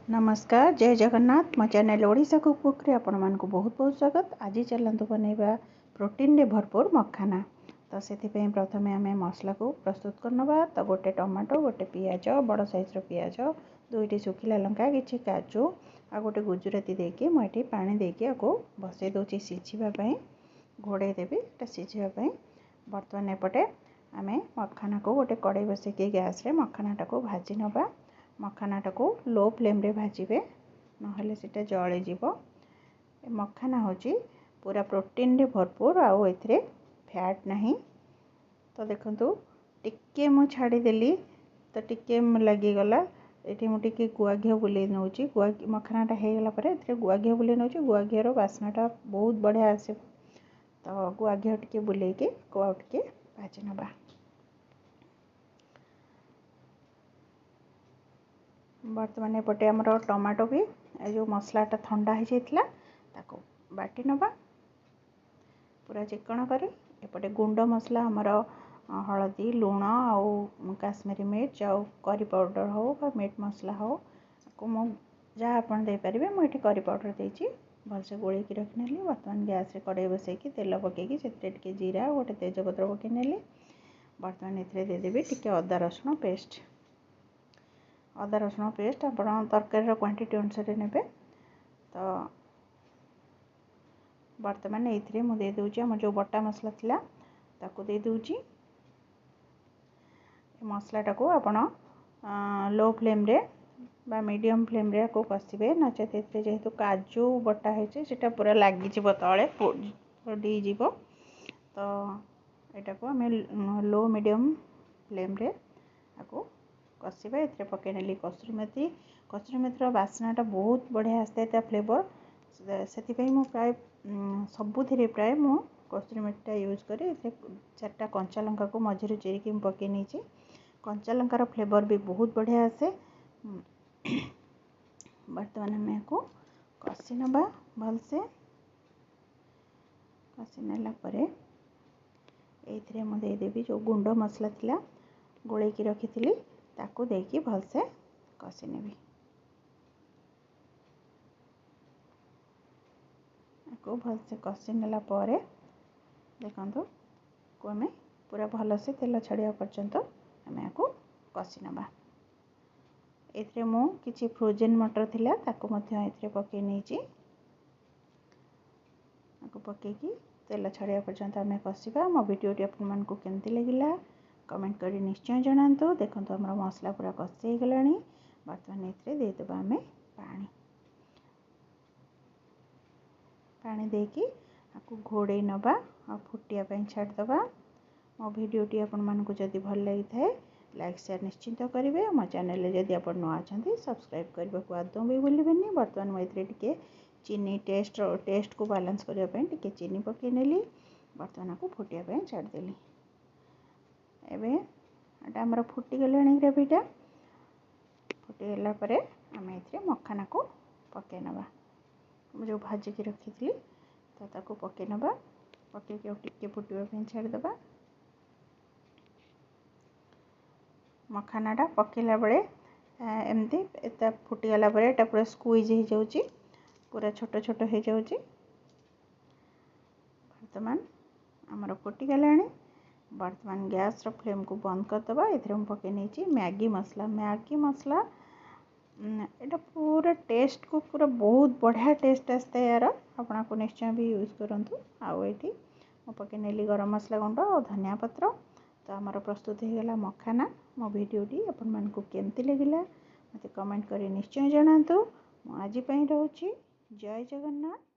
नमस्कार जय जगन्नाथ मो चैनल ओडिशा कुक बुक रे आपण मानकु बहुत बहुत स्वागत। आज चलतु बनैबा प्रोटीन रे भरपूर मखाना। तो से प्रथमे आम मसला को प्रस्तुत करनबा। तो गोटे टमाटो गोटे पियाज बड़ साइज रो पियाज दुईटी सुखिला लंका किछि काजू आ गोटे गुजराती देके मुझे पानी देके आपको बसई दूसरी सीझापी घोड़े देवी सीझापी। बर्तमान एपटे आम मखाना को गोटे कड़े बसैकी गैस रे मखानाटा को भाजी नबा। मखानाटा को लो फ्लेम रे भाजिबे नहले सेटा जळी जीवो। मखाना होची पूरा प्रोटीन रे भरपूर आउ एथिरे फैट नहीं। तो देखंतु टिके मु छाड़ी देली तो टिके लगी गला एठी मु टिके गुआ घी बुले नउची। गुआ मखानाटा हे गला परे एथिरे गुआ घी बुले नउची। गुआ घी रो वासनाटा बहुत बढ़िया आसे। तो गुआ घी टिके बुले के गुआ टिके भाजी नबा। बर्तमान एपटे आमर टमाटो भी जो मसलाटा ठंडा हो जाता ताको बाटी नबा पूरा चिकन करी। एपटे गुंड मसला आमर हलदी लुण आउ काश्मीरी मिर्च आउ करी पाउडर हो बा मीट मसला हो को मु जहाँ आप देपारे मुझे करी पाउडर देती भलसे गोल रखी नेली। बर्तमान गैस रे कड़े बसैकी तेल पकईकी से जीरा गोटे तेजपत्र पकई नेली। बर्तमान ये देदेवी टिके अदा रसुण पेस्ट। अदा रसुण पेस्ट आप तरकारी क्वांटिटी अनुसार ने। तो बर्तमान ये मुझे दूची आम जो बटा मसला थिला ताको दे दूची। मसलाटा को आपण लो फ्लेम रे बा मीडियम फ्लेम रे को कसिबे नचेत जेहेतु काजू बटा है सेटा पूरा लगी जीव तले पोड़ी जीव। तो यहाँ को आम लो मीडियम फ्लेम रे आपको कसिबा। ये पकई नेली कसुरी मेथी बास्नाटा बहुत बढ़िया आसता है फ्लेवर से प्राय सबुथिरे प्राय मु कसुरी मेथीटा यूज करी। 4टा कंचा लंका को मझे चिरिकी पकई नहीं। कंचा लंकार फ्लेवर भी बहुत बढ़िया आसे। बर्तमान आम को कषि नबा भलसे। कषि नेला परे एथिरे मु देदेवी जो गुंड मसला थिला गोले की रखी थी ताको देकी भलसे कषि नेबी। को भलसे कषि नेला परे देखंतु को आम पूरा भलसे तेल छाड़िया पर्यंत आम को कषि नबा। एथिरे मु किछि फ्रोजेन मटर थिला ताको मध्य एथिरे पकई नेछि। ताको पकईकी तेल छाड़िया पर्यंत आम कषिबा। मो वीडियोटी आपन मानकु केमती लागिला कमेंट करी निश्चय जनातु। देखंतु हमर मसला पूरा कषि हो गलानी। बर्तमान एथिरे देदेबा आम पानी देकी आपको घोड़े नबा आ फुटिया पई छाड़ दबा। मो वीडियोटी आपन मानकु जदि भल लगी थाए लाइक शेयर निश्चिंत करेंगे। मो चैनल रे जदि आप नुआ अछंती सब्सक्राइब करबा को आदौ भी भूलिबेनी। बर्तमान मो एथिरे टिके चीनी टेस्ट को बैलेंस करबा पई टिके चीनी पकई नेली। बर्तमान को फुटिया पई छाड़ देली। एबे एटा हमर फुटी गलानी ग्रेवीटा। फुटी गला परे आम एथिरे मखाना को पकई नबा। जो भाजी की रखी थी तो ताको पकई नबा। पकई के टिके फुटवा पे छाड़ दबा। मखानाटा पकेला बेले एमती एता फुटी गला परे एटा पूरा स्क्वीज हो जाउची पूरा छोट छोट हो जाउची। वर्तमान हमर फुटी गलानी। वर्तमान गैस रो फ्लेम को बंद कर दबा। एथिरे हम पकई नेची मैगी मसला एटा पूरा टेस्ट को पूरा बहुत बढ़िया टेस्ट आसता है यार। आपन को निश्चय भी यूज करंतु। आउ एठी मो पकई नेली गरम मसला गुंड और धनिया पत्र। तो आमर प्रस्तुत हो गला मखाना। मो वीडियोटी आपन मानकु केमती लागिला मते कमेंट करी निश्चय जनातु। मो आज पई रहउची जय जगन्नाथ।